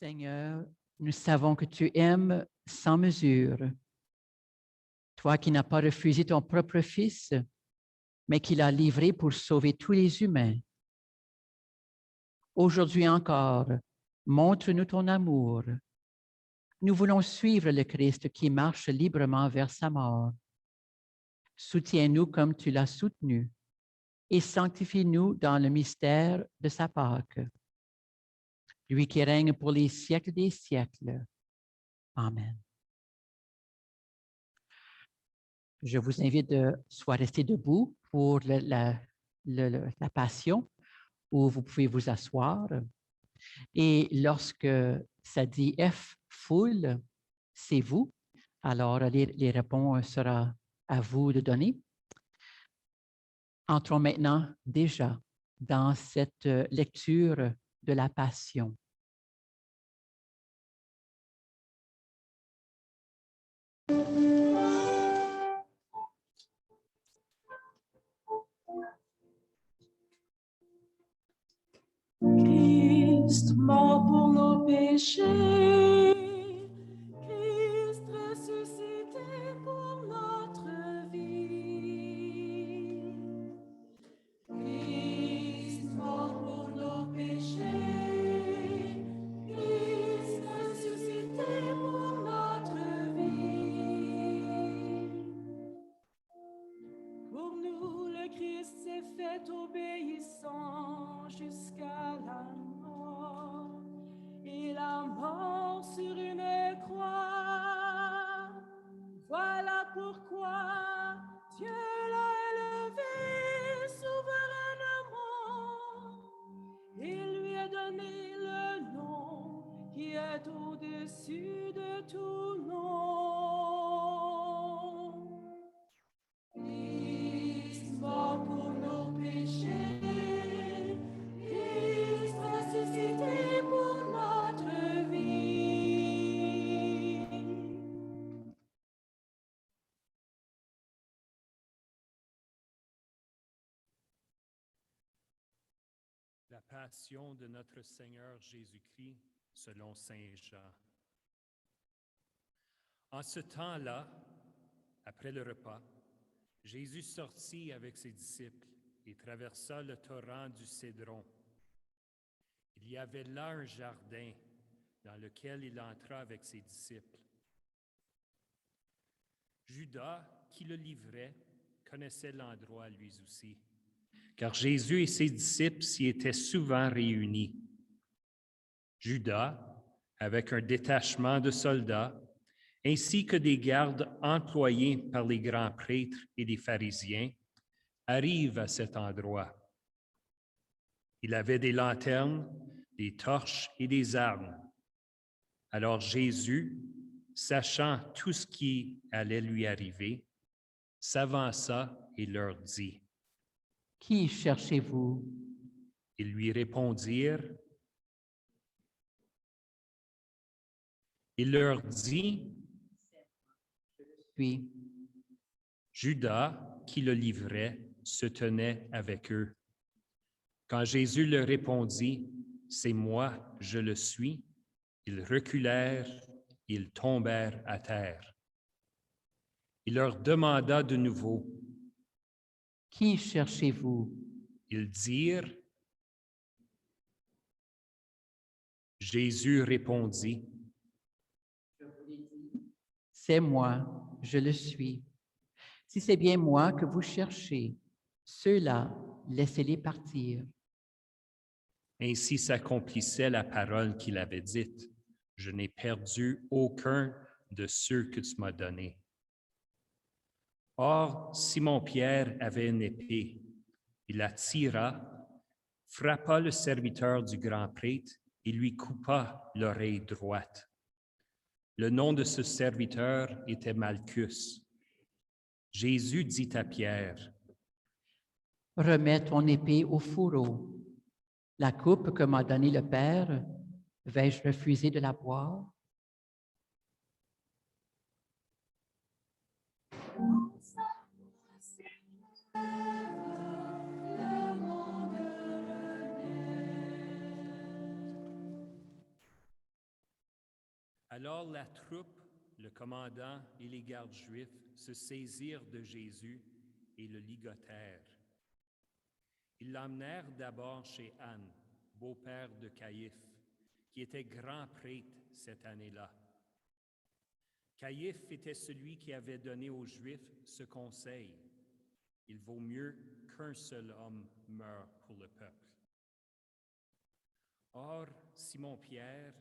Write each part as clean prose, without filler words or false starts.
Seigneur, nous savons que tu aimes sans mesure. Toi qui n'as pas refusé ton propre Fils, mais qui l'as livré pour sauver tous les humains. Aujourd'hui encore, montre-nous ton amour. Nous voulons suivre le Christ qui marche librement vers sa mort. Soutiens-nous comme tu l'as soutenu et sanctifie-nous dans le mystère de sa Pâque. Lui qui règne pour les siècles des siècles. Amen. Je vous invite de soit rester debout pour la Passion, où vous pouvez vous asseoir. Et lorsque ça dit F, foule, c'est vous. Alors, les réponses seront à vous de donner. Entrons maintenant déjà dans cette lecture de la Passion. Christ mort pour nos péchés, Christ ressuscité pour notre vie. Christ mort pour nos péchés, Christ ressuscité pour notre vie. Pour nous, le Christ s'est fait obéissant jusqu'à la mort, et la mort sur une croix. Voilà pourquoi Dieu l'a élevé souverainement et lui a donné le nom qui est au-dessus de tout nom. Christ mort pour nos péchés, Christ ressuscité pour notre vie. La passion de notre Seigneur Jésus-Christ selon Saint Jean. En ce temps-là, après le repas, Jésus sortit avec ses disciples et traversa le torrent du Cédron. Il y avait là un jardin dans lequel il entra avec ses disciples. Judas, qui le livrait, connaissait l'endroit lui aussi, car Jésus et ses disciples s'y étaient souvent réunis. Judas, avec un détachement de soldats, ainsi que des gardes employés par les grands prêtres et les pharisiens, arrive à cet endroit. Il avait des lanternes, des torches et des armes. Alors Jésus, sachant tout ce qui allait lui arriver, s'avança et leur dit: « Qui cherchez-vous? » Ils lui répondirent. Il leur dit: Puis, Judas, qui le livrait, se tenait avec eux. Quand Jésus leur répondit: C'est moi, je le suis, ils reculèrent, ils tombèrent à terre. Il leur demanda de nouveau. qui cherchez-vous? Ils dirent. Jésus répondit: C'est moi, je le suis. Si c'est bien moi que vous cherchez, ceux-là, laissez-les partir. Ainsi s'accomplissait la parole qu'il avait dite: Je n'ai perdu aucun de ceux que tu m'as donnés. Or, Simon-Pierre avait une épée. Il la tira, frappa le serviteur du grand prêtre et lui coupa l'oreille droite. Le nom de ce serviteur était Malchus. Jésus dit à Pierre: Remets ton épée au fourreau. La coupe que m'a donnée le Père, vais-je refuser de la boire? Alors la troupe, le commandant et les gardes juifs se saisirent de Jésus et le ligotèrent. Ils l'emmenèrent d'abord chez Anne, beau-père de Caïphe, qui était grand prêtre cette année-là. Caïphe était celui qui avait donné aux Juifs ce conseil: il vaut mieux qu'un seul homme meure pour le peuple. Or, Simon-Pierre,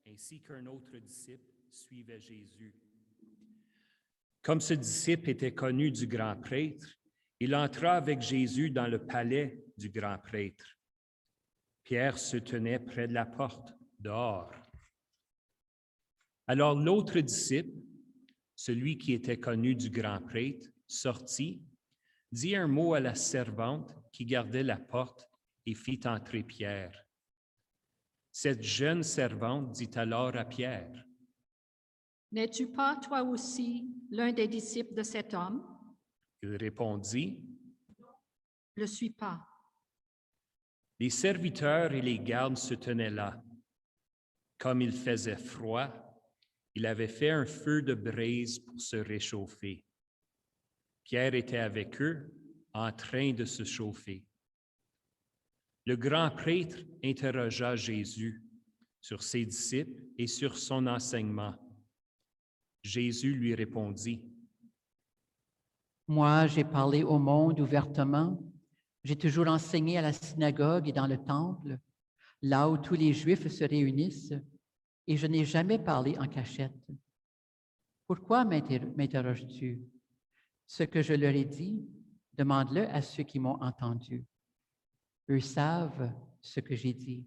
ainsi qu'un autre disciple, suivaient Jésus. Comme ce disciple était connu du grand prêtre, il entra avec Jésus dans le palais du grand prêtre. Pierre se tenait près de la porte, dehors. Alors l'autre disciple, celui qui était connu du grand prêtre, sortit, dit un mot à la servante qui gardait la porte et fit entrer Pierre. Cette jeune servante dit alors à Pierre: « N'es-tu pas, toi aussi, l'un des disciples de cet homme? » Il répondit: « Je ne le suis pas. » Les serviteurs et les gardes se tenaient là. Comme il faisait froid, il avait fait un feu de braise pour se réchauffer. Pierre était avec eux, en train de se chauffer. Le grand prêtre interrogea Jésus sur ses disciples et sur son enseignement. Jésus lui répondit: Moi, j'ai parlé au monde ouvertement. J'ai toujours enseigné à la synagogue et dans le temple, là où tous les Juifs se réunissent, et je n'ai jamais parlé en cachette. Pourquoi m'interroges-tu? Ce que je leur ai dit, demande-le à ceux qui m'ont entendu. Eux savent ce que j'ai dit.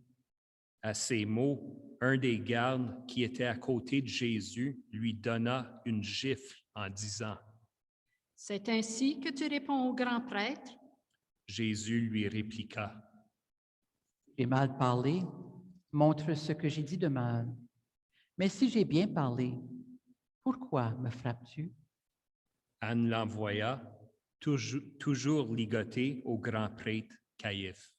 À ces mots, un des gardes qui était à côté de Jésus lui donna une gifle en disant: « C'est ainsi que tu réponds au grand prêtre? » Jésus lui répliqua: J'ai mal parlé, montre ce que j'ai dit de mal. Mais si j'ai bien parlé, pourquoi me frappes-tu? Anne l'envoya, toujours ligoté au grand prêtre Caïphe.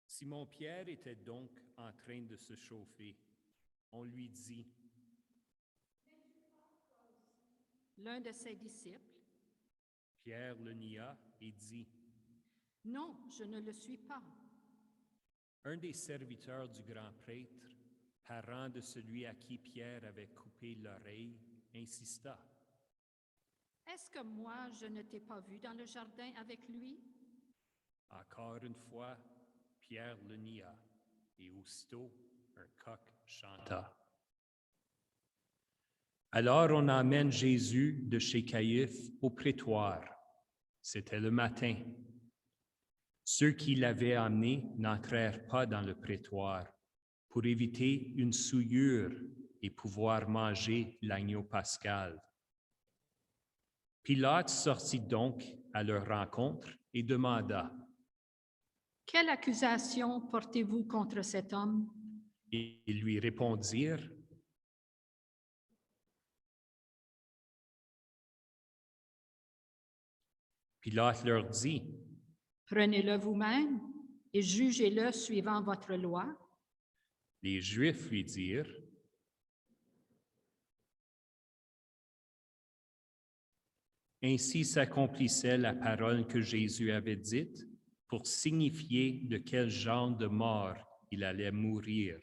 Simon-Pierre était donc en train de se chauffer. On lui dit: L'un de ses disciples. Pierre le nia et dit: Non, je ne le suis pas. Un des serviteurs du grand prêtre, parent de celui à qui Pierre avait coupé l'oreille, insista: Est-ce que moi, je ne t'ai pas vu dans le jardin avec lui? Encore une fois, Pierre le nia, et aussitôt un coq chanta. Alors on emmène Jésus de chez Caïphe au prétoire. C'était le matin. Ceux qui l'avaient amené n'entrèrent pas dans le prétoire pour éviter une souillure et pouvoir manger l'agneau pascal. Pilate sortit donc à leur rencontre et demanda: Quelle accusation portez-vous contre cet homme? Et ils lui répondirent: Pilate leur dit: Prenez-le vous-même et jugez-le suivant votre loi. Les Juifs lui dirent: Ainsi s'accomplissait la parole que Jésus avait dite pour signifier de quel genre de mort il allait mourir.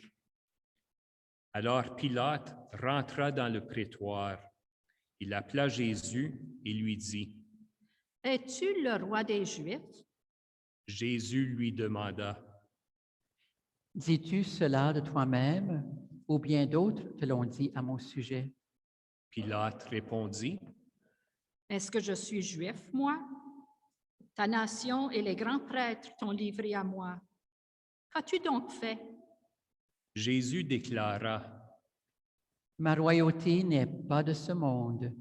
Alors Pilate rentra dans le prétoire. Il appela Jésus et lui dit: Es-tu le roi des Juifs? Jésus lui demanda: Dis-tu cela de toi-même ou bien d'autres te l'ont dit à mon sujet? Pilate répondit: Est-ce que je suis juif, moi? Ta nation et les grands prêtres t'ont livré à moi. Qu'as-tu donc fait? Jésus déclara: Ma royauté n'est pas de ce monde.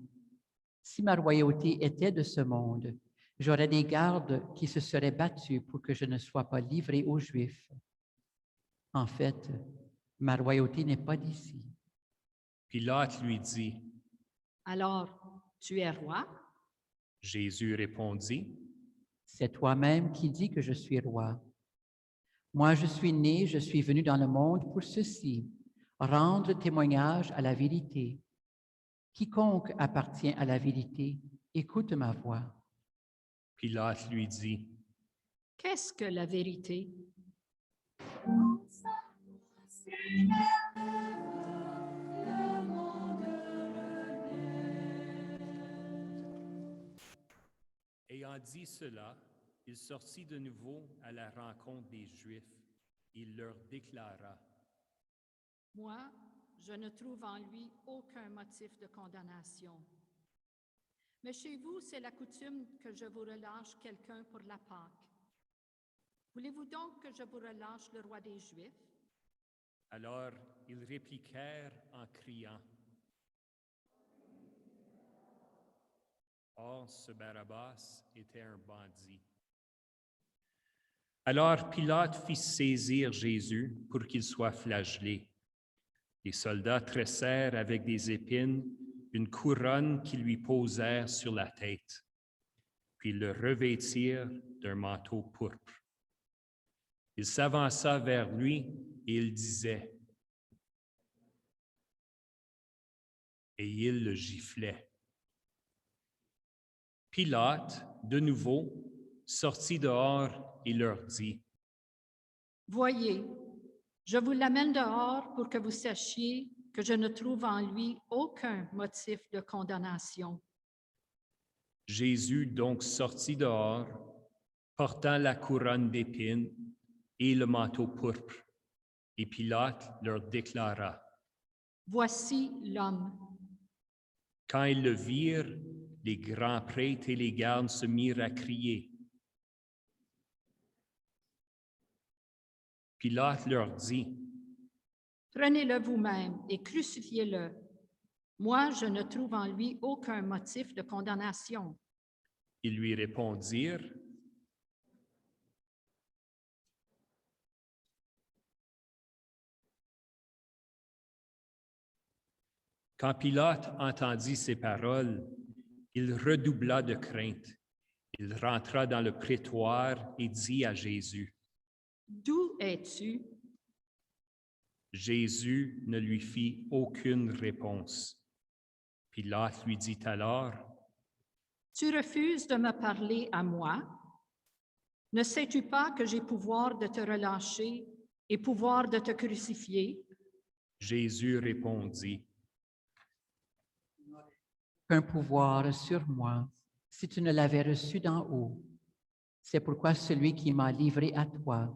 Si ma royauté était de ce monde, j'aurais des gardes qui se seraient battus pour que je ne sois pas livré aux Juifs. En fait, ma royauté n'est pas d'ici. Pilate lui dit: Alors, Tu es roi? Jésus répondit, C'est toi-même qui dis que je suis roi. Moi, je suis né, je suis venu dans le monde pour ceci, rendre témoignage à la vérité. Quiconque appartient à la vérité, écoute ma voix. Pilate lui dit, Qu'est-ce que la vérité? ayant dit cela, il sortit de nouveau à la rencontre des Juifs. Il leur déclara, Moi, je ne trouve en lui aucun motif de condamnation. Mais chez vous, c'est la coutume que je vous relâche quelqu'un pour la Pâque. Voulez-vous donc que je vous relâche le roi des Juifs? alors ils répliquèrent en criant, or ce Barabbas était un bandit. Alors Pilate fit saisir Jésus pour qu'il soit flagellé. Les soldats tressèrent avec des épines une couronne qu'ils lui posèrent sur la tête, puis le revêtirent d'un manteau pourpre. Il s'avança vers lui et il disait, et il le giflait. Pilate, de nouveau, sortit dehors et leur dit, Voyez, je vous l'amène dehors pour que vous sachiez que je ne trouve en lui aucun motif de condamnation. Jésus donc sortit dehors, portant la couronne d'épines et le manteau pourpre. Et Pilate leur déclara, Voici l'homme. quand ils le virent, les grands prêtres et les gardes se mirent à crier. Pilate leur dit, Prenez-le vous-même et crucifiez-le. Moi, je ne trouve en lui aucun motif de condamnation. ils lui répondirent, quand Pilate entendit ces paroles, il redoubla de crainte. Il rentra dans le prétoire et dit à Jésus, D'où es-tu? Jésus ne lui fit aucune réponse. Pilate lui dit alors, Tu refuses de me parler à moi? Ne sais-tu pas que j'ai pouvoir de te relâcher et pouvoir de te crucifier? Jésus répondit, Un pouvoir sur moi, si tu ne l'avais reçu d'en haut. C'est pourquoi celui qui m'a livré à toi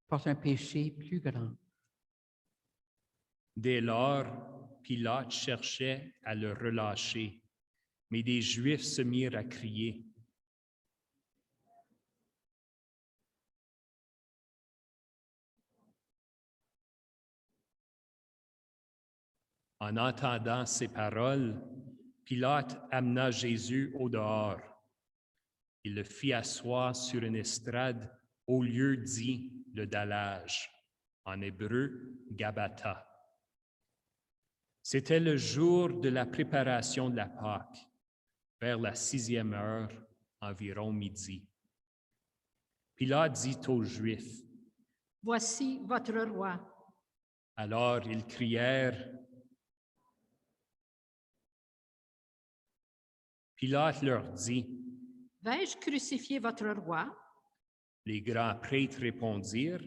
porte un péché plus grand. Dès lors, Pilate cherchait à le relâcher, mais des Juifs se mirent à crier, en entendant ces paroles, Pilate amena Jésus au dehors. Il le fit asseoir sur une estrade au lieu dit le dallage, en hébreu Gabbatha. C'était le jour de la préparation de la Pâque, vers la 6e heure, environ midi. Pilate dit aux Juifs, Voici votre roi. alors ils crièrent. Pilate leur dit, Vais-je crucifier votre roi? les grands prêtres répondirent,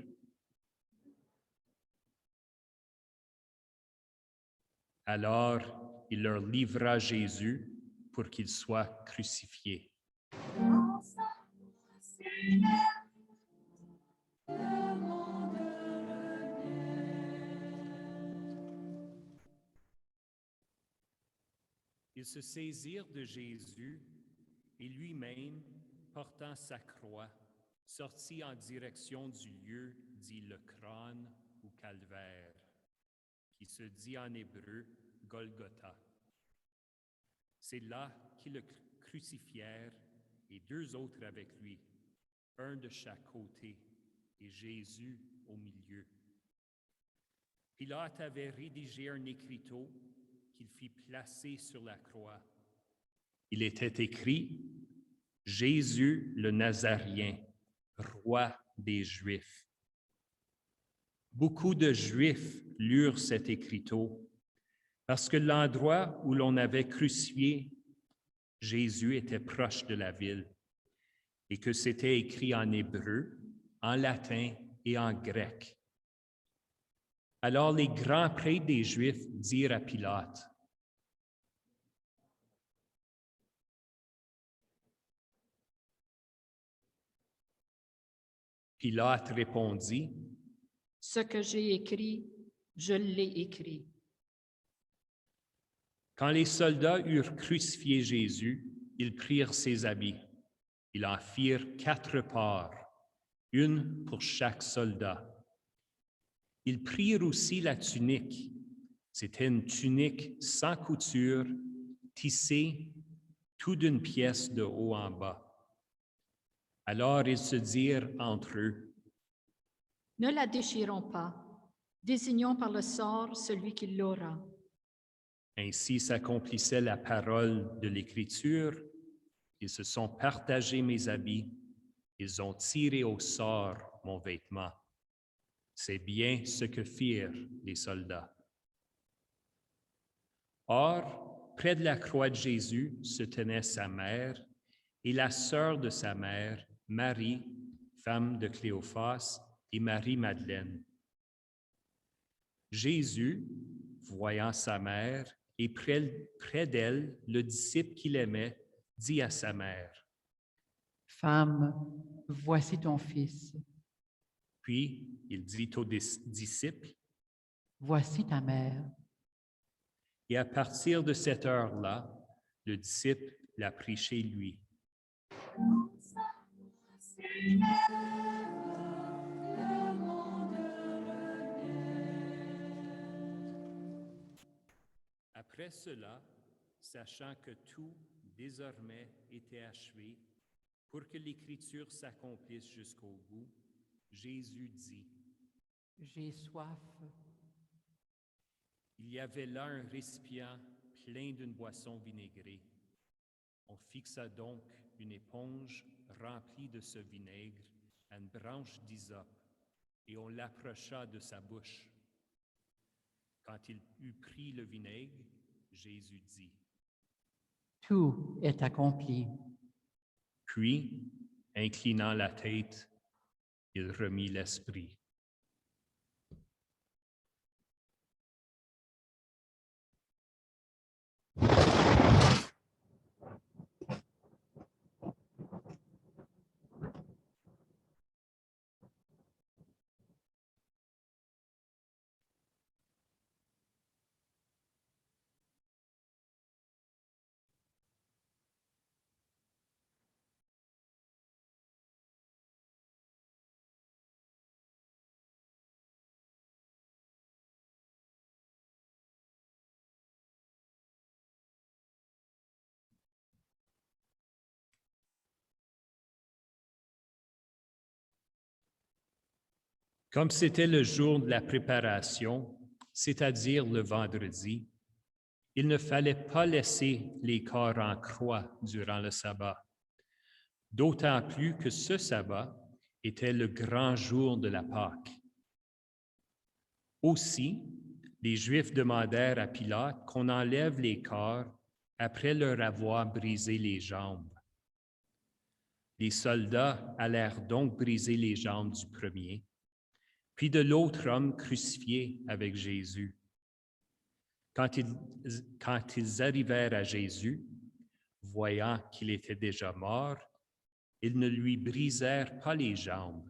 alors il leur livra Jésus pour qu'il soit crucifié. Ils se saisirent de Jésus et lui-même, portant sa croix, sortit en direction du lieu dit le crâne ou calvaire, qui se dit en hébreu Golgotha. C'est là qu'ils le crucifièrent et 2 autres avec lui, un de chaque côté et Jésus au milieu. Pilate avait rédigé un écriteau qu'il fit placer sur la croix. il était écrit « Jésus le Nazaréen, roi des Juifs ». Beaucoup de Juifs lurent cet écriteau parce que l'endroit où l'on avait crucifié Jésus était proche de la ville et que c'était écrit en hébreu, en latin et en grec. Alors les grands prêtres des Juifs dirent à Pilate, Pilate répondit, « Ce que j'ai écrit, je l'ai écrit. » Quand les soldats eurent crucifié Jésus, ils prirent ses habits. Ils en firent 4 parts, une pour chaque soldat. Ils prirent aussi la tunique. C'était une tunique sans couture, tissée tout d'une pièce de haut en bas. Alors ils se dirent entre eux, « Ne la déchirons pas, désignons par le sort celui qui l'aura. » Ainsi s'accomplissait la parole de l'Écriture. Ils se sont partagés mes habits. Ils ont tiré au sort mon vêtement. C'est bien ce que firent les soldats. Or, près de la croix de Jésus se tenait sa mère et la sœur de sa mère, Marie, femme de Cléophas, et Marie-Madeleine. Jésus, voyant sa mère et près d'elle le disciple qu'il aimait, dit à sa mère, « Femme, voici ton fils. Puis il dit au disciple, Voici ta mère. » Et à partir de cette heure-là, le disciple l'a pris chez lui. Après cela, sachant que tout désormais était achevé, pour que l'Écriture s'accomplisse jusqu'au bout, Jésus dit, « J'ai soif. » Il y avait là un récipient plein d'une boisson vinaigrée. On fixa donc une éponge remplie de ce vinaigre à une branche d'hysope, et on l'approcha de sa bouche. Quand il eut pris le vinaigre, Jésus dit, « Tout est accompli. » Puis, inclinant la tête, il remit l'esprit. Comme c'était le jour de la préparation, c'est-à-dire le vendredi, il ne fallait pas laisser les corps en croix durant le sabbat, d'autant plus que ce sabbat était le grand jour de la Pâque. Aussi, les Juifs demandèrent à Pilate qu'on enlève les corps après leur avoir brisé les jambes. Les soldats allèrent donc briser les jambes du premier, puis de l'autre homme crucifié avec Jésus. Quand ils arrivèrent à Jésus, voyant qu'il était déjà mort, ils ne lui brisèrent pas les jambes,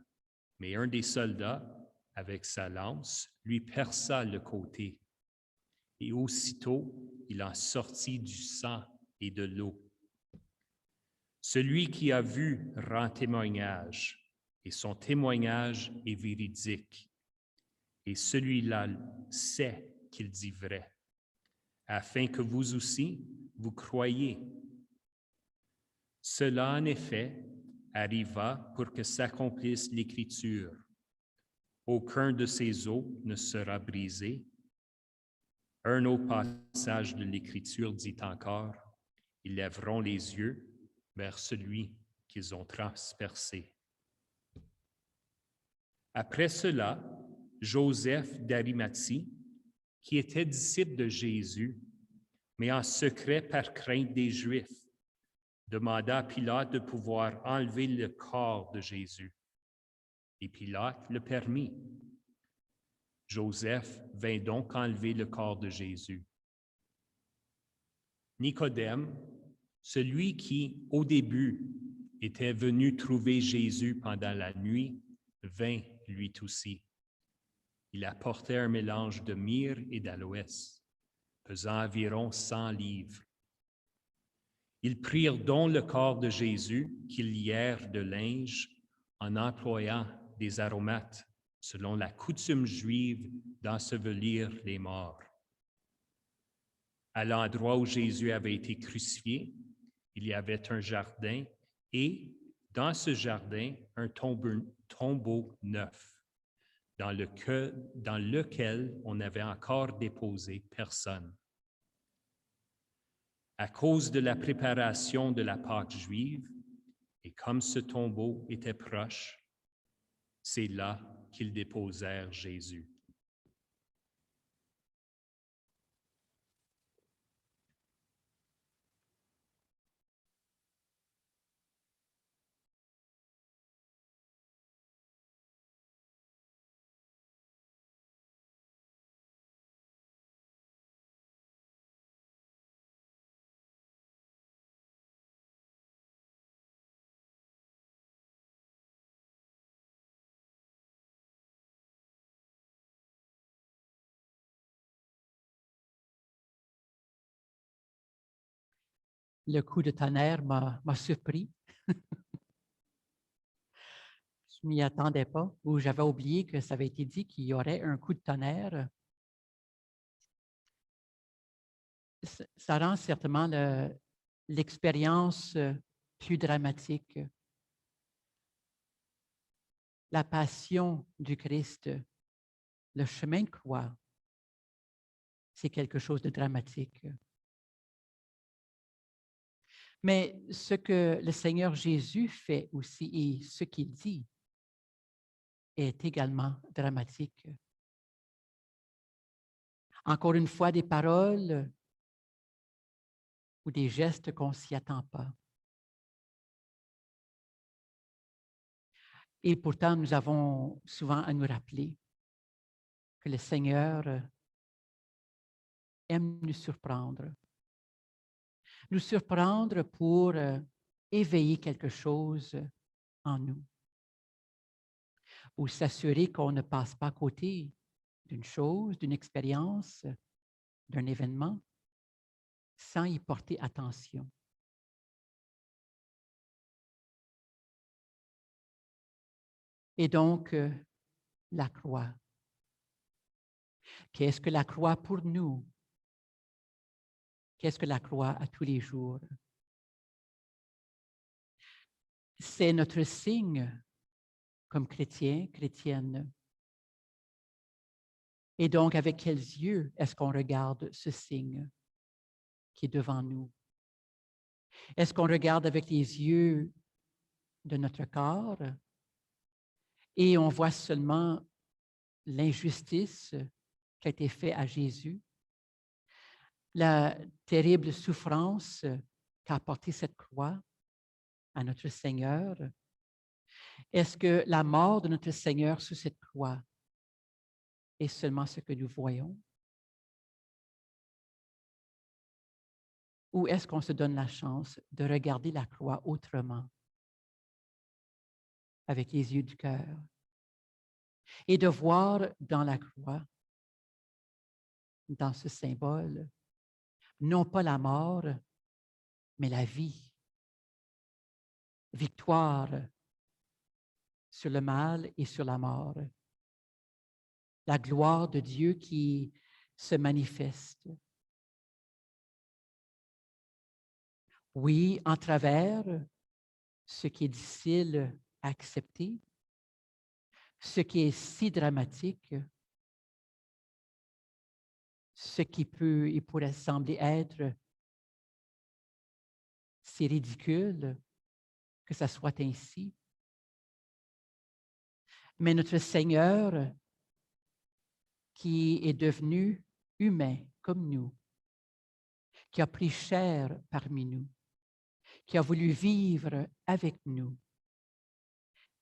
mais un des soldats, avec sa lance, lui perça le côté. Et aussitôt, il en sortit du sang et de l'eau. Celui qui a vu rend témoignage, et son témoignage est véridique. Et celui-là sait qu'il dit vrai, afin que vous aussi, vous croyiez. Cela, en effet, arriva pour que s'accomplisse l'Écriture. Aucun de ces os ne sera brisé. Un autre passage de l'Écriture dit encore, Ils lèveront les yeux vers celui qu'ils ont transpercé. Après cela, Joseph d'Arimathie, qui était disciple de Jésus, mais en secret par crainte des Juifs, demanda à Pilate de pouvoir enlever le corps de Jésus. Et Pilate le permit. Joseph vint donc enlever le corps de Jésus. Nicodème, celui qui, au début, était venu trouver Jésus pendant la nuit, vint lui aussi. Il apportait un mélange de myrrhe et d'aloès, pesant environ 100 livres. Ils prirent donc le corps de Jésus, qu'ils lièrent de linge, en employant des aromates, selon la coutume juive d'ensevelir les morts. À l'endroit où Jésus avait été crucifié, il y avait un jardin et, dans ce jardin, un tombeau neuf, dans lequel on n'avait encore déposé personne. À cause de la préparation de la Pâque juive, et comme ce tombeau était proche, c'est là qu'ils déposèrent Jésus. Le coup de tonnerre m'a surpris. Je ne m'y attendais pas, ou j'avais oublié que ça avait été dit qu'il y aurait un coup de tonnerre. Ça rend certainement l'expérience plus dramatique. La passion du Christ, le chemin de croix, c'est quelque chose de dramatique. Mais ce que le Seigneur Jésus fait aussi et ce qu'il dit est également dramatique. Encore une fois, des paroles ou des gestes qu'on ne s'y attend pas. Et pourtant, nous avons souvent à nous rappeler que le Seigneur aime nous surprendre. Nous surprendre pour éveiller quelque chose en nous. Ou s'assurer qu'on ne passe pas à côté d'une chose, d'une expérience, d'un événement, sans y porter attention. Et donc, la croix. Qu'est-ce que la croix pour nous? Qu'est-ce que la croix à tous les jours? C'est notre signe comme chrétien, chrétienne. Et donc, avec quels yeux est-ce qu'on regarde ce signe qui est devant nous? Est-ce qu'on regarde avec les yeux de notre corps et on voit seulement l'injustice qui a été faite à Jésus, la terrible souffrance qu'a apporté cette croix à notre Seigneur? Est-ce que la mort de notre Seigneur sur cette croix est seulement ce que nous voyons? Ou est-ce qu'on se donne la chance de regarder la croix autrement, avec les yeux du cœur, et de voir dans la croix, dans ce symbole, non pas la mort, mais la vie, victoire sur le mal et sur la mort, la gloire de Dieu qui se manifeste. Oui, en travers ce qui est difficile à accepter, ce qui est si dramatique, ce qui pourrait sembler être C'est ridicule que ça soit ainsi. Mais notre Seigneur, qui est devenu humain comme nous, qui a pris chair parmi nous, qui a voulu vivre avec nous,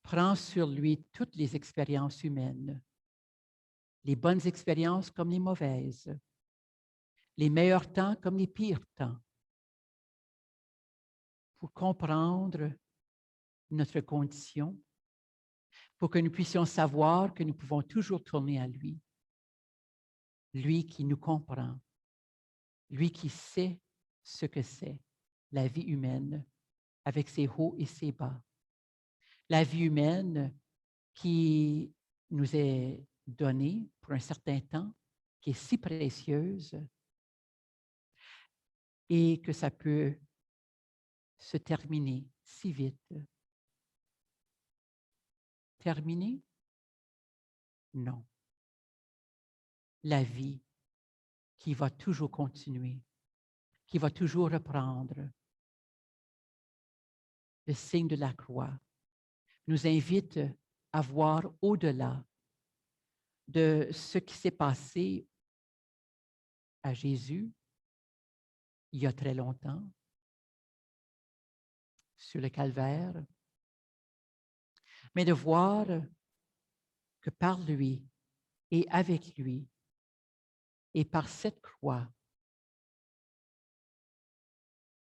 prend sur lui toutes les expériences humaines, les bonnes expériences comme les mauvaises, les meilleurs temps comme les pires temps, pour comprendre notre condition, pour que nous puissions savoir que nous pouvons toujours tourner à lui, lui qui nous comprend, lui qui sait ce que c'est, la vie humaine, avec ses hauts et ses bas. La vie humaine qui nous est donnée pour un certain temps, qui est si précieuse, et que ça peut se terminer si vite. Terminer? Non. La vie qui va toujours continuer, qui va toujours reprendre. Le signe de la croix nous invite à voir au-delà de ce qui s'est passé à Jésus il y a très longtemps, sur le calvaire, mais de voir que par lui et avec lui et par cette croix,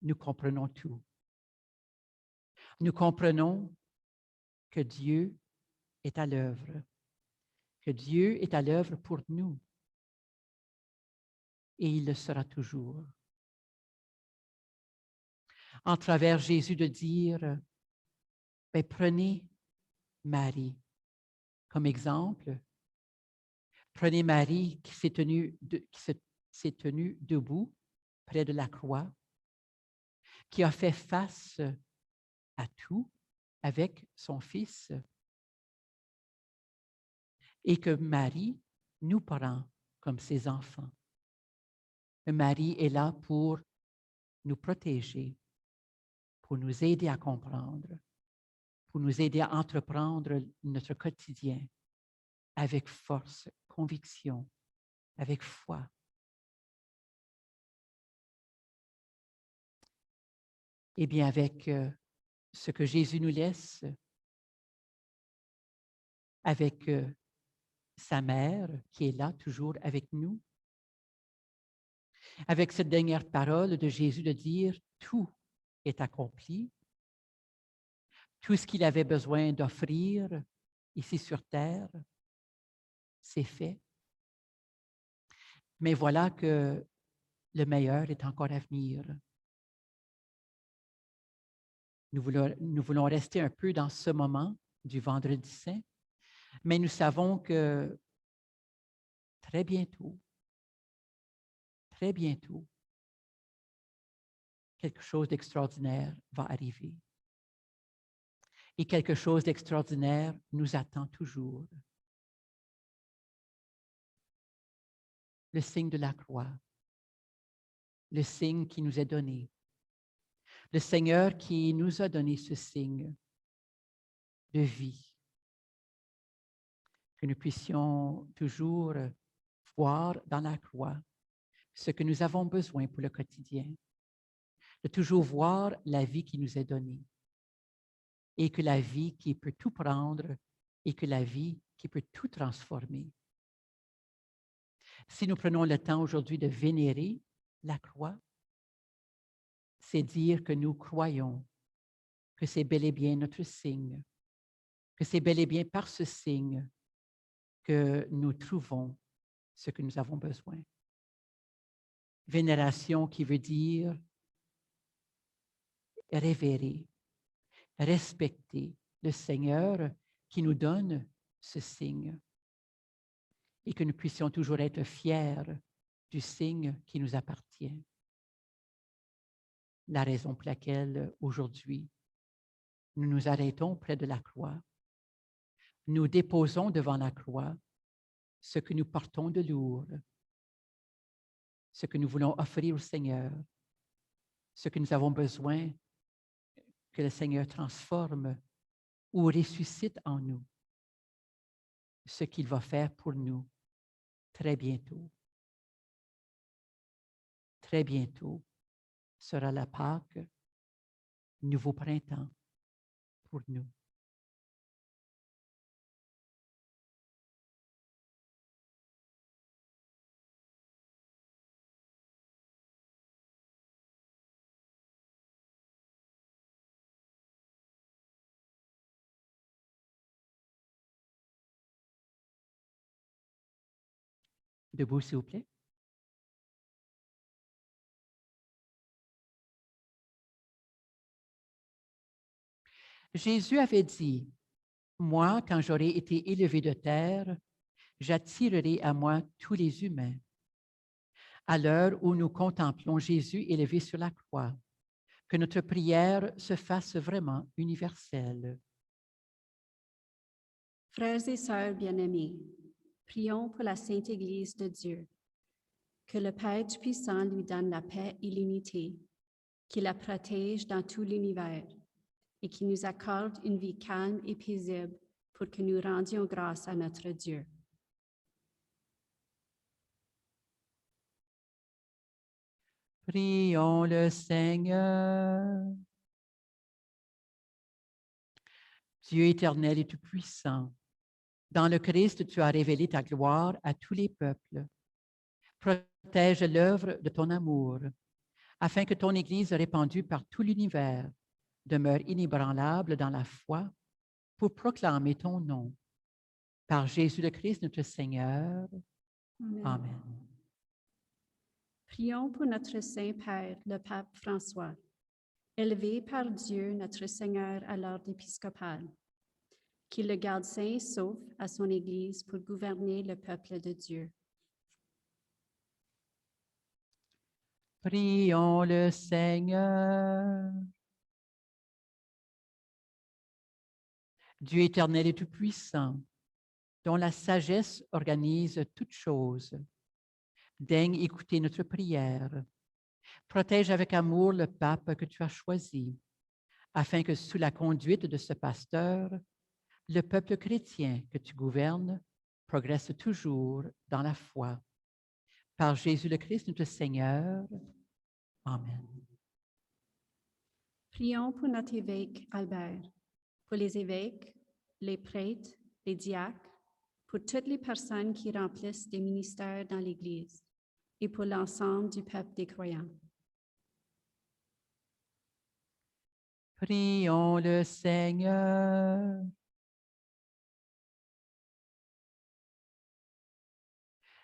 nous comprenons tout. Nous comprenons que Dieu est à l'œuvre, que Dieu est à l'œuvre pour nous et il le sera toujours. En travers Jésus de dire, ben, prenez Marie comme exemple. Prenez Marie qui s'est tenue debout près de la croix, qui a fait face à tout avec son Fils, et que Marie nous prend comme ses enfants. Marie est là pour nous protéger, pour nous aider à comprendre, pour nous aider à entreprendre notre quotidien avec force, conviction, avec foi. Eh bien, avec ce que Jésus nous laisse, avec sa mère qui est là toujours avec nous, avec cette dernière parole de Jésus de dire « Tout est accompli », tout ce qu'il avait besoin d'offrir ici sur terre, c'est fait. Mais voilà que le meilleur est encore à venir. Nous voulons rester un peu dans ce moment du Vendredi Saint, mais nous savons que très bientôt, quelque chose d'extraordinaire va arriver. Et quelque chose d'extraordinaire nous attend toujours. Le signe de la croix, le signe qui nous est donné. Le Seigneur qui nous a donné ce signe de vie. Que nous puissions toujours voir dans la croix ce que nous avons besoin pour le quotidien. De toujours voir la vie qui nous est donnée. Et que la vie qui peut tout prendre et que la vie qui peut tout transformer. Si nous prenons le temps aujourd'hui de vénérer la croix, c'est dire que nous croyons que c'est bel et bien notre signe, que c'est bel et bien par ce signe que nous trouvons ce que nous avons besoin. Vénération qui veut dire révérer, respecter le Seigneur qui nous donne ce signe et que nous puissions toujours être fiers du signe qui nous appartient. La raison pour laquelle aujourd'hui, nous nous arrêtons près de la croix. Nous déposons devant la croix ce que nous portons de lourd, ce que nous voulons offrir au Seigneur, ce que nous avons besoin que le Seigneur transforme ou ressuscite en nous ce qu'il va faire pour nous très bientôt. Très bientôt sera la Pâque, nouveau printemps pour nous. Debout, s'il vous plaît. Jésus avait dit, « Moi, quand j'aurai été élevé de terre, j'attirerai à moi tous les humains. » À l'heure où nous contemplons Jésus élevé sur la croix, que notre prière se fasse vraiment universelle. Frères et sœurs bien-aimés, prions pour la Sainte Église de Dieu. Que le Père Tout-Puissant lui donne la paix et l'unité, qu'il la protège dans tout l'univers et qu'il nous accorde une vie calme et paisible pour que nous rendions grâce à notre Dieu. Prions le Seigneur. Dieu éternel et tout-puissant, dans le Christ, tu as révélé ta gloire à tous les peuples. Protège l'œuvre de ton amour, afin que ton Église répandue par tout l'univers demeure inébranlable dans la foi pour proclamer ton nom. Par Jésus le Christ, notre Seigneur. Amen. Amen. Prions pour notre Saint-Père, le Pape François, élevé par Dieu notre Seigneur à l'ordre épiscopal, qu'il le garde saint et sauf à son Église pour gouverner le peuple de Dieu. Prions le Seigneur. Dieu éternel et tout-puissant, dont la sagesse organise toutes choses, daigne écouter notre prière. Protège avec amour le pape que tu as choisi, afin que sous la conduite de ce pasteur, le peuple chrétien que tu gouvernes progresse toujours dans la foi. Par Jésus le Christ, notre Seigneur. Amen. Prions pour notre évêque Albert, pour les évêques, les prêtres, les diacres, pour toutes les personnes qui remplissent des ministères dans l'Église et pour l'ensemble du peuple des croyants. Prions le Seigneur.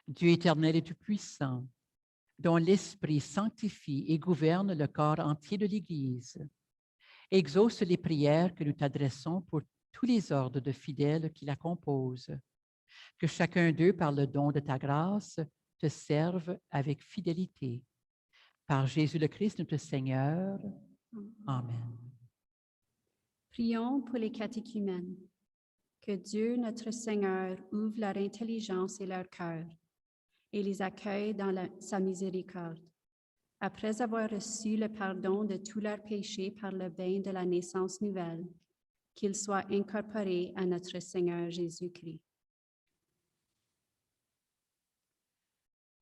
Dieu éternel et tout-puissant, dont l'Esprit sanctifie et gouverne le corps entier de l'Église, exauce les prières que nous t'adressons pour tous les ordres de fidèles qui la composent. Que chacun d'eux, par le don de ta grâce, te serve avec fidélité. Par Jésus le Christ, notre Seigneur. Amen. Prions pour les catéchumènes. Que Dieu, notre Seigneur, ouvre leur intelligence et leur cœur et les accueille dans sa miséricorde. Après avoir reçu le pardon de tous leurs péchés par le bain de la naissance nouvelle, qu'ils soient incorporés à notre Seigneur Jésus-Christ.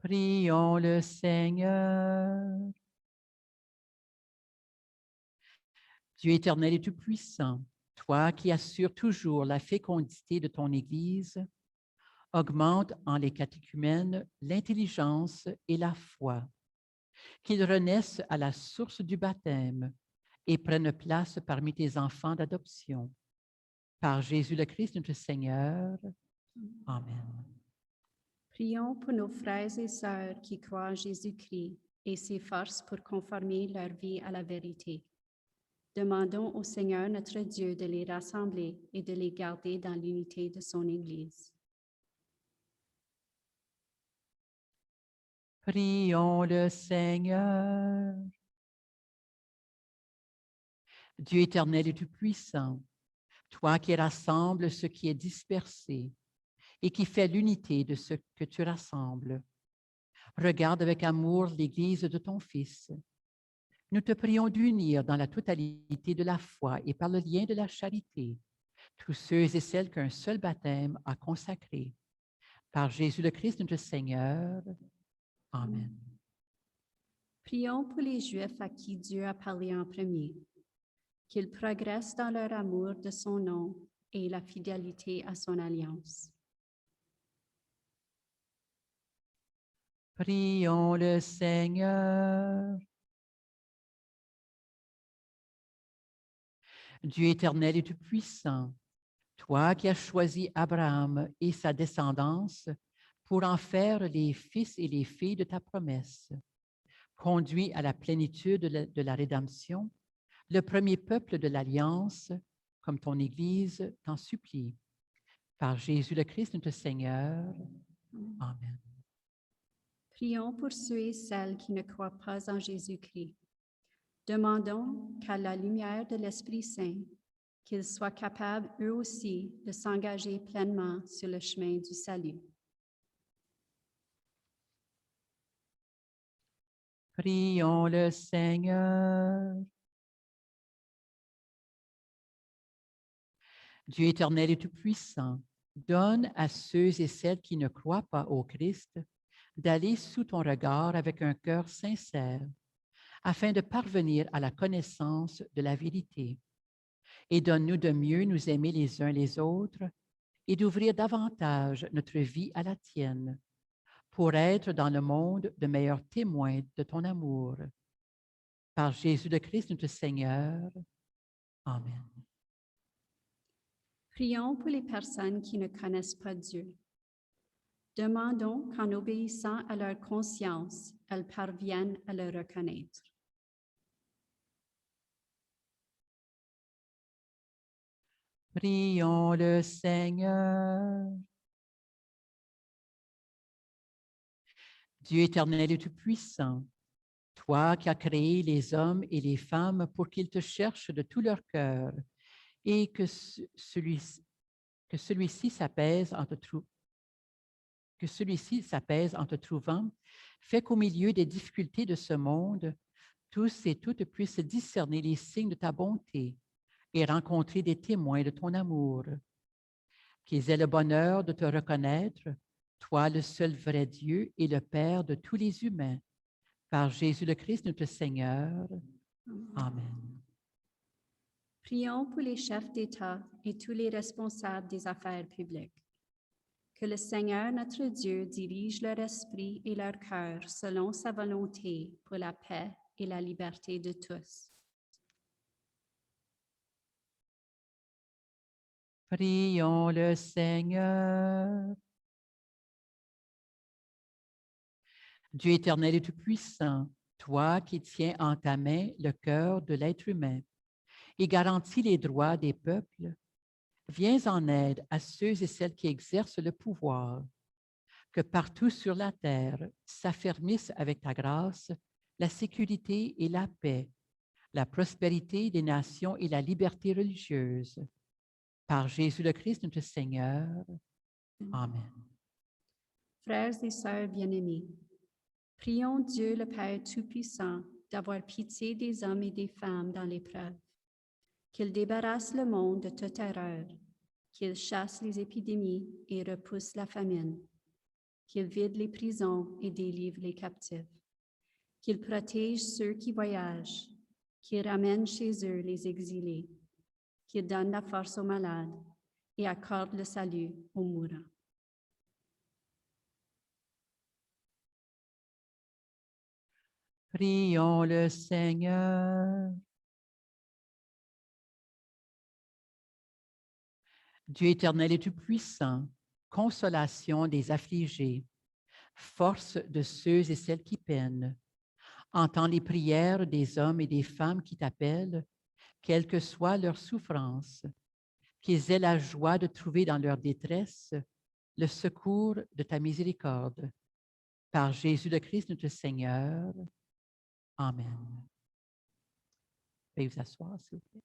Prions le Seigneur. Dieu éternel et tout-puissant, toi qui assures toujours la fécondité de ton Église, augmente en les catéchumènes l'intelligence et la foi, qu'ils renaissent à la source du baptême et prennent place parmi tes enfants d'adoption. Par Jésus le Christ, notre Seigneur. Amen. Prions pour nos frères et sœurs qui croient en Jésus-Christ et s'efforcent pour conformer leur vie à la vérité. Demandons au Seigneur notre Dieu de les rassembler et de les garder dans l'unité de son Église. Prions le Seigneur. Dieu éternel et tout-puissant, toi qui rassembles ce qui est dispersé et qui fais l'unité de ce que tu rassembles, regarde avec amour l'Église de ton Fils, Nous te prions d'unir dans la totalité de la foi et par le lien de la charité tous ceux et celles qu'un seul baptême a consacrés. Par Jésus le Christ, notre Seigneur. Amen. Prions pour les Juifs à qui Dieu a parlé en premier, qu'ils progressent dans leur amour de son nom et la fidélité à son alliance. Prions le Seigneur. Dieu éternel et tout-puissant, toi qui as choisi Abraham et sa descendance pour en faire les fils et les filles de ta promesse, conduis à la plénitude de la rédemption, le premier peuple de l'Alliance, comme ton Église t'en supplie. Par Jésus le Christ, notre Seigneur. Amen. Prions pour ceux et celles qui ne croient pas en Jésus-Christ. Demandons qu'à la lumière de l'Esprit Saint, qu'ils soient capables eux aussi de s'engager pleinement sur le chemin du salut. Prions le Seigneur. Dieu éternel et tout-puissant, donne à ceux et celles qui ne croient pas au Christ d'aller sous ton regard avec un cœur sincère, afin de parvenir à la connaissance de la vérité. Et donne-nous de mieux nous aimer les uns les autres et d'ouvrir davantage notre vie à la tienne, pour être dans le monde de meilleurs témoins de ton amour. Par Jésus le Christ, notre Seigneur. Amen. Prions pour les personnes qui ne connaissent pas Dieu. Demandons qu'en obéissant à leur conscience, elles parviennent à le reconnaître. Prions le Seigneur. Dieu éternel et tout-puissant, toi qui as créé les hommes et les femmes pour qu'ils te cherchent de tout leur cœur et que celui-ci s'apaise en te trouvant, fais qu'au milieu des difficultés de ce monde, tous et toutes puissent discerner les signes de ta bonté et rencontrer des témoins de ton amour. Qu'ils aient le bonheur de te reconnaître, toi le seul vrai Dieu et le Père de tous les humains. Par Jésus le Christ, notre Seigneur. Amen. Prions pour les chefs d'État et tous les responsables des affaires publiques. Que le Seigneur notre Dieu dirige leur esprit et leur cœur selon sa volonté pour la paix et la liberté de tous. Prions le Seigneur. Dieu éternel et tout-puissant, toi qui tiens en ta main le cœur de l'être humain et garantis les droits des peuples, viens en aide à ceux et celles qui exercent le pouvoir, que partout sur la terre s'affermissent avec ta grâce la sécurité et la paix, la prospérité des nations et la liberté religieuse. Par Jésus le Christ, notre Seigneur. Amen. Frères et sœurs bien-aimés, prions Dieu le Père Tout-Puissant d'avoir pitié des hommes et des femmes dans l'épreuve, qu'il débarrasse le monde de toute erreur, qu'il chasse les épidémies et repousse la famine, qu'il vide les prisons et délivre les captifs, qu'il protège ceux qui voyagent, qu'il ramène chez eux les exilés, qu'il donne la force aux malades et accorde le salut aux mourants. Prions le Seigneur. Dieu éternel et tout-puissant, consolation des affligés, force de ceux et celles qui peinent, entends les prières des hommes et des femmes qui t'appellent, quelle que soit leur souffrance, qu'ils aient la joie de trouver dans leur détresse le secours de ta miséricorde. Par Jésus le Christ, notre Seigneur. Amen. Veuillez vous asseoir, s'il vous plaît.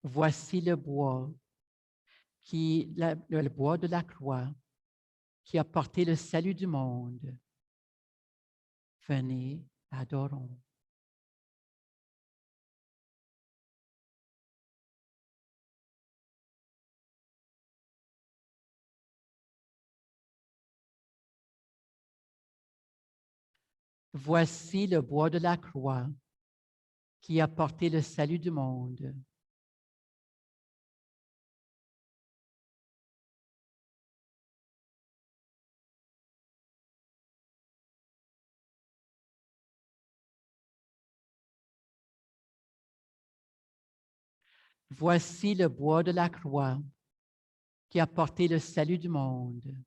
Voici le bois, le bois de la croix, qui a porté le salut du monde. Venez, adorons. Voici le bois de la croix, qui a porté le salut du monde. Voici le bois de la croix, qui a porté le salut du monde.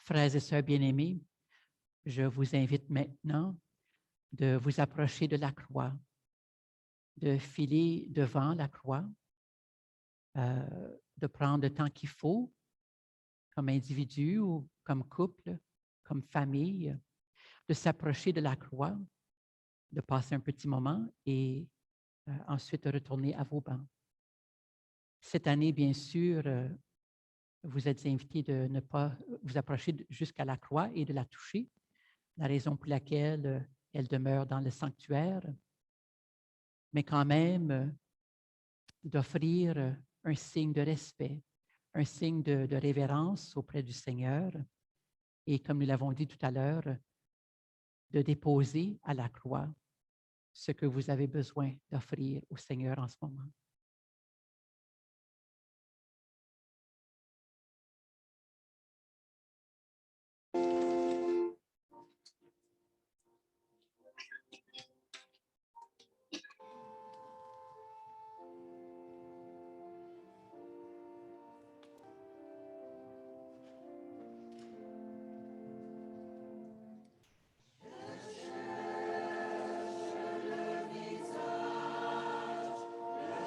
Frères et sœurs bien-aimés, je vous invite maintenant de vous approcher de la croix, de filer devant la croix, de prendre le temps qu'il faut comme individu ou comme couple, comme famille, de s'approcher de la croix, de passer un petit moment et ensuite de retourner à vos bancs. Cette année, bien sûr, vous êtes invités de ne pas vous approcher jusqu'à la croix et de la toucher, la raison pour laquelle elle demeure dans le sanctuaire, mais quand même d'offrir un signe de respect, un signe de révérence auprès du Seigneur et, comme nous l'avons dit tout à l'heure, de déposer à la croix ce que vous avez besoin d'offrir au Seigneur en ce moment.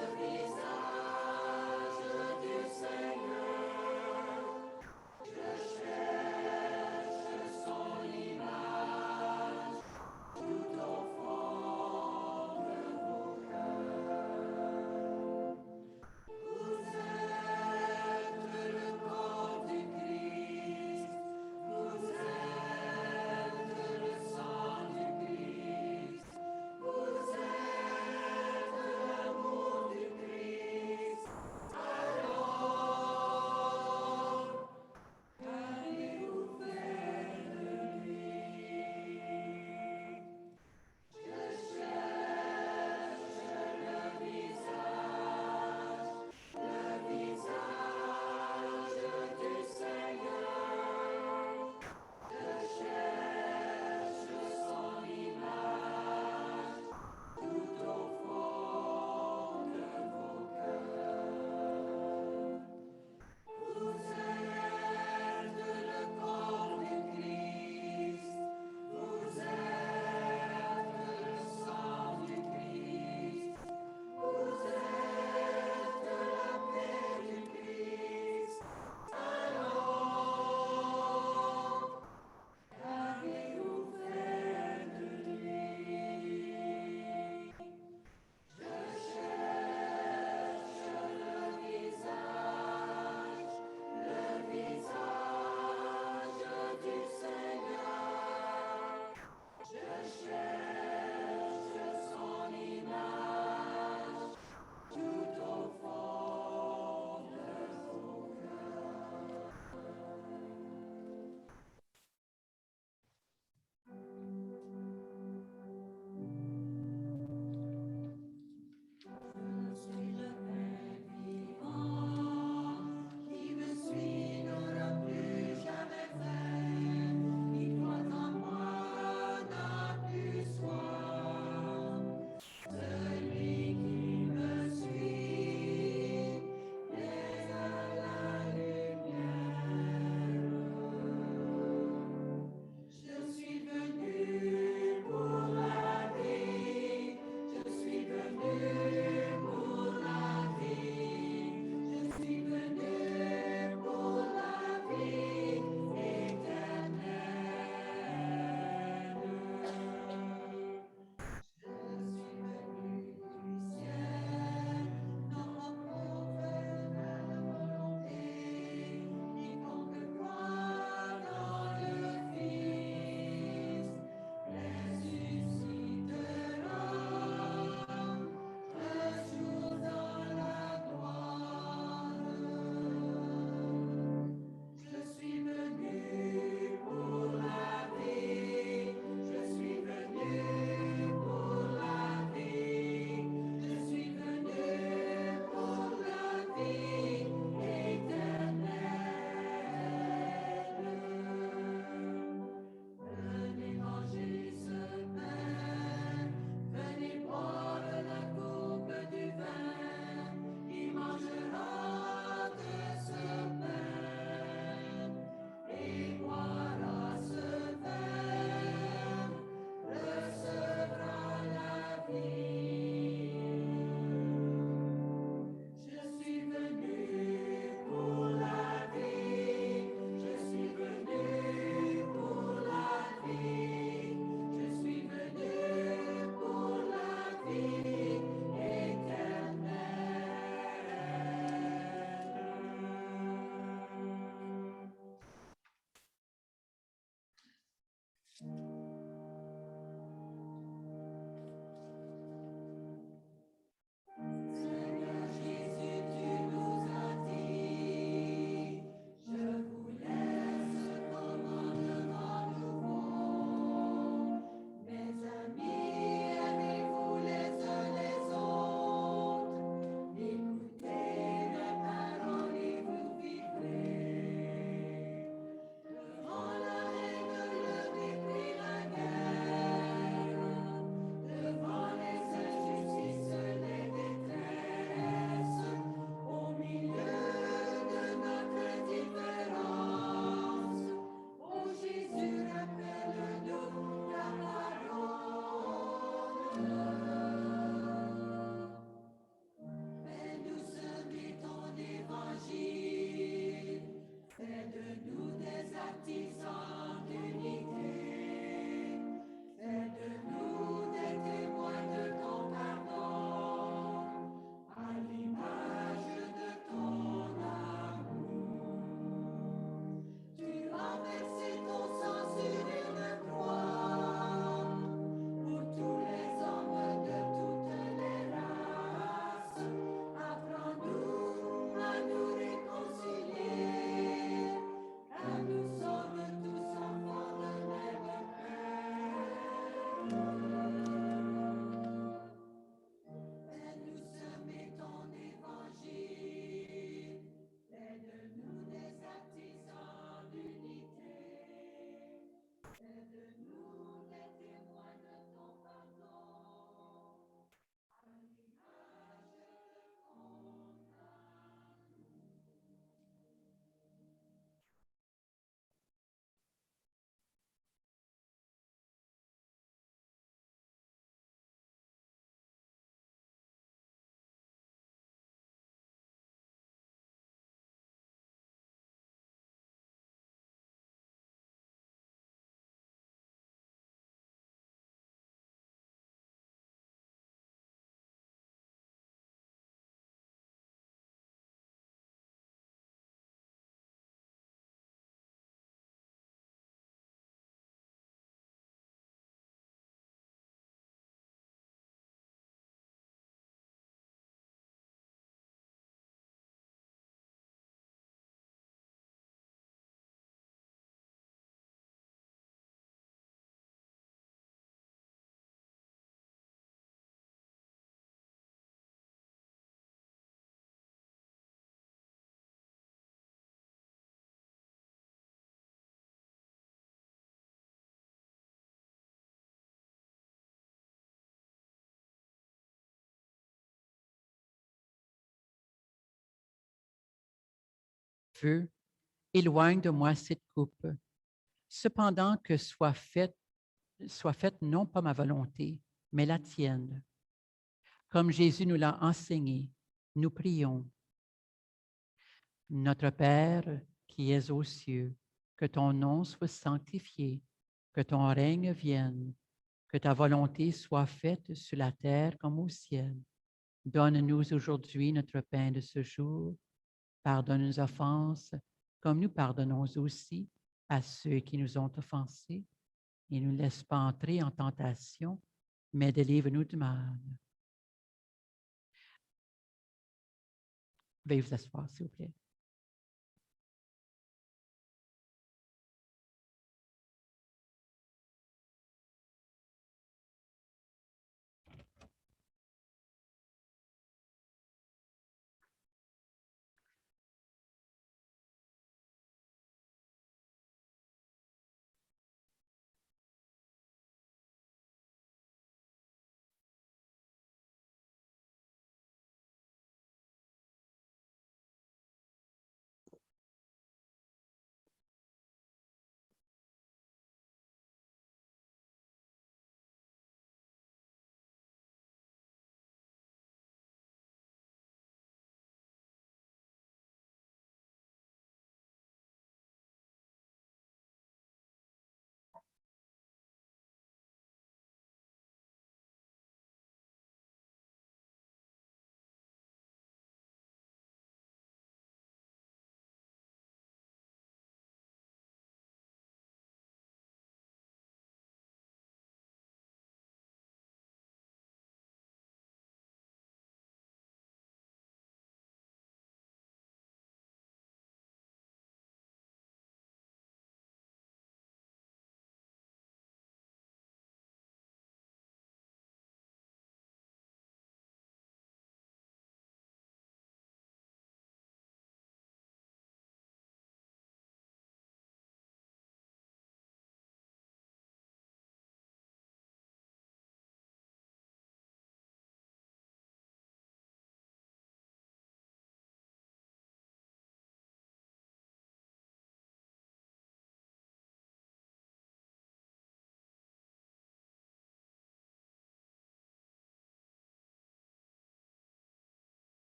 Le Feu, éloigne de moi cette coupe. Cependant que soit faite non pas ma volonté, mais la tienne. Comme Jésus nous l'a enseigné, nous prions. Notre Père qui es aux cieux, que ton nom soit sanctifié, que ton règne vienne, que ta volonté soit faite sur la terre comme au ciel. Donne-nous aujourd'hui notre pain de ce jour. Pardonne nos offenses, comme nous pardonnons aussi à ceux qui nous ont offensés. Et ne nous laisse pas entrer en tentation, mais délivre-nous du mal. Veuillez vous asseoir, s'il vous plaît.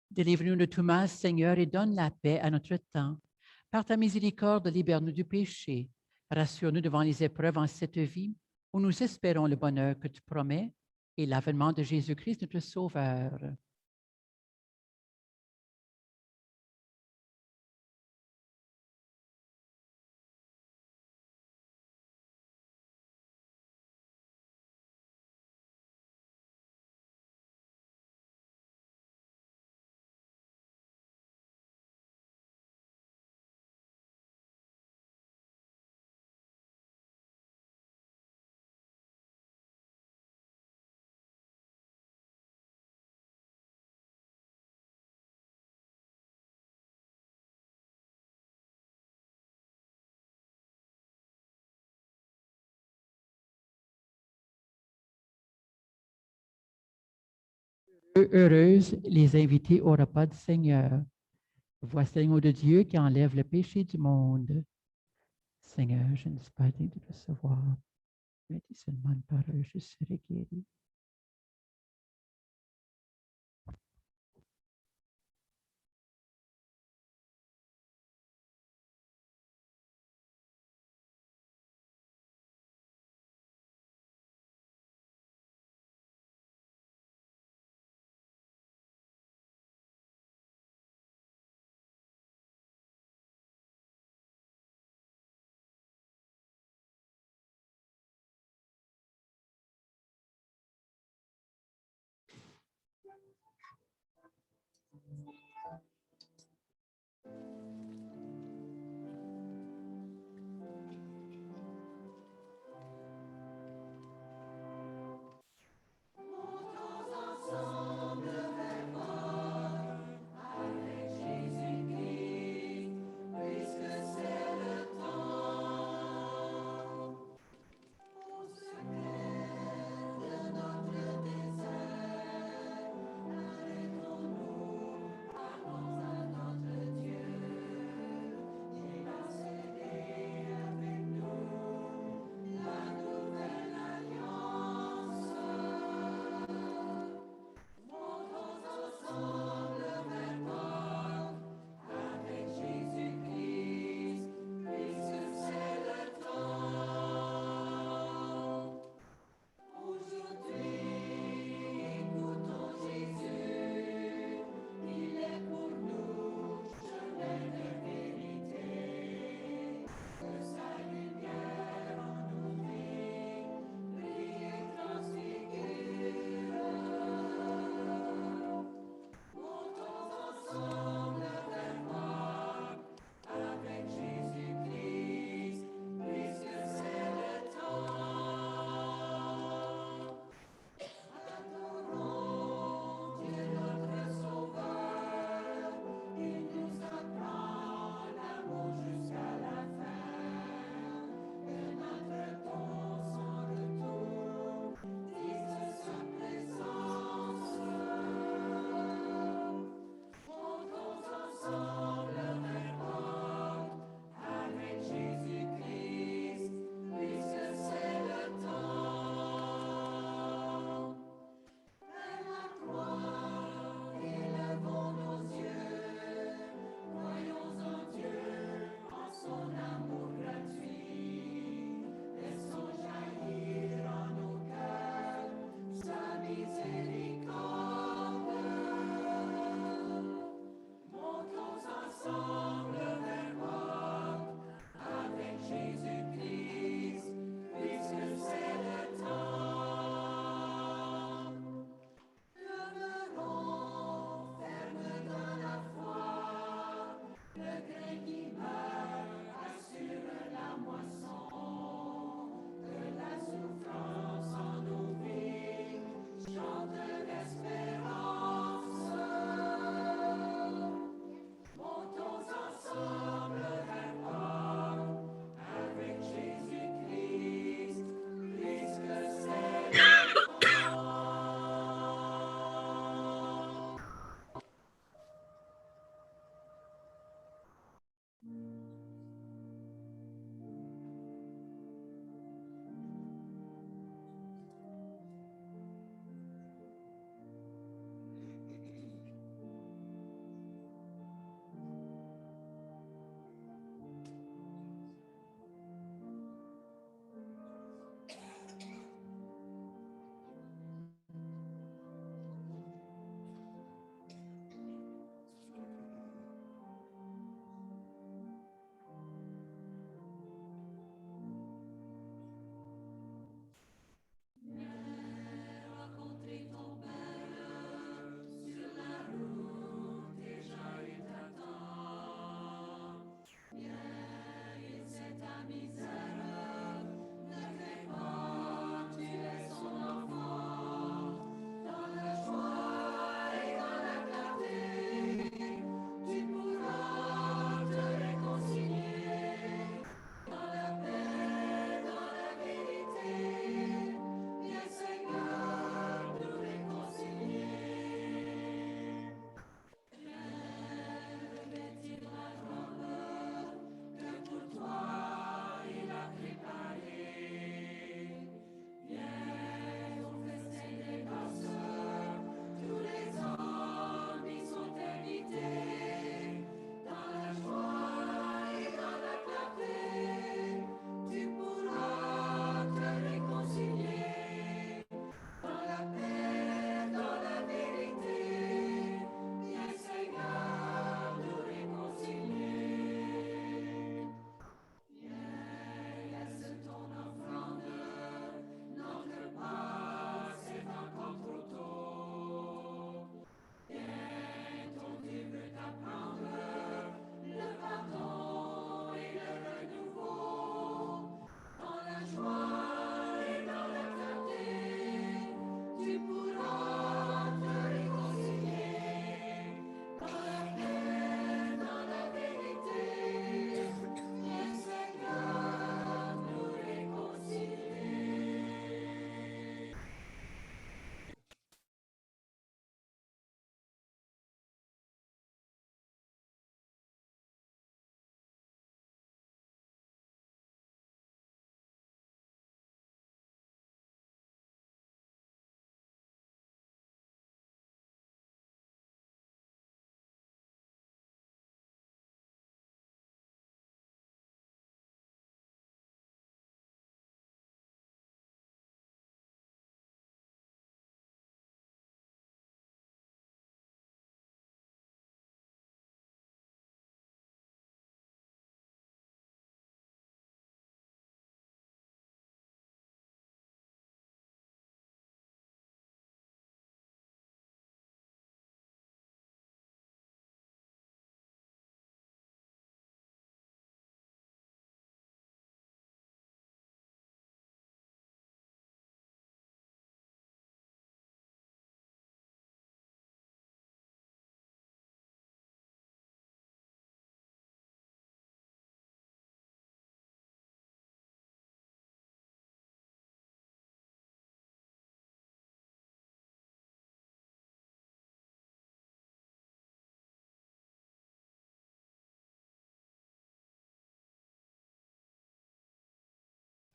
Délivre-nous de tout mal, Seigneur, et donne la paix à notre temps. Par ta miséricorde, libère-nous du péché. Rassure-nous devant les épreuves en cette vie, où nous espérons le bonheur que tu promets et l'avènement de Jésus-Christ, notre Sauveur. Heureuses les invités au repas du Seigneur. Voici l'agneau de Dieu qui enlève le péché du monde. Seigneur, je ne suis pas digne de recevoir, mais dis seulement une parole, je serai guéri.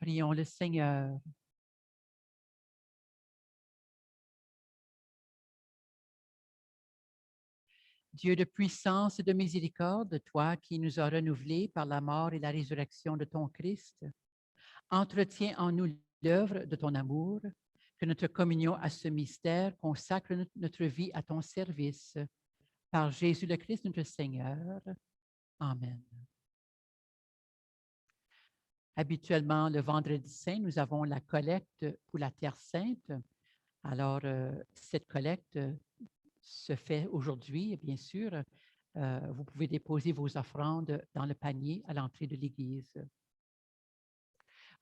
Prions le Seigneur. Dieu de puissance et de miséricorde, toi qui nous as renouvelés par la mort et la résurrection de ton Christ, entretiens en nous l'œuvre de ton amour, que notre communion à ce mystère consacre notre vie à ton service. Par Jésus le Christ, notre Seigneur. Amen. Habituellement, le vendredi saint, nous avons la collecte pour la Terre sainte. Alors, cette collecte se fait aujourd'hui, bien sûr. Vous pouvez déposer vos offrandes dans le panier à l'entrée de l'Église.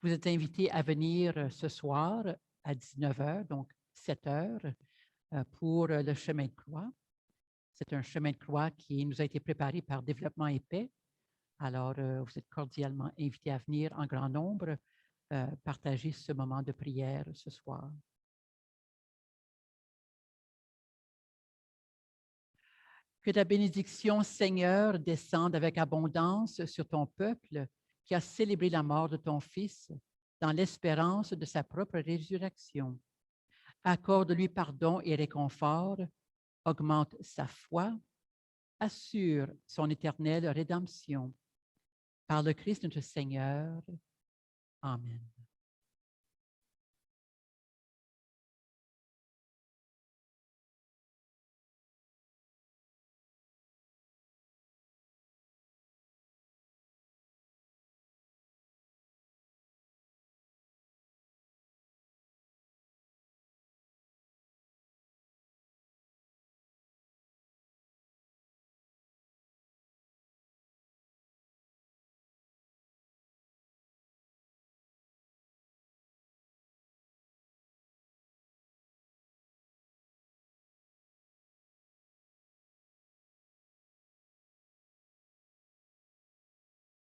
Vous êtes invités à venir ce soir à 19h, donc 7h, pour le chemin de croix. C'est un chemin de croix qui nous a été préparé par Développement et Paix. Alors, vous êtes cordialement invités à venir en grand nombre partager ce moment de prière ce soir. Que ta bénédiction, Seigneur, descende avec abondance sur ton peuple qui a célébré la mort de ton Fils dans l'espérance de sa propre résurrection. Accorde-lui pardon et réconfort, augmente sa foi, assure son éternelle rédemption. Par le Christ notre Seigneur. Amen.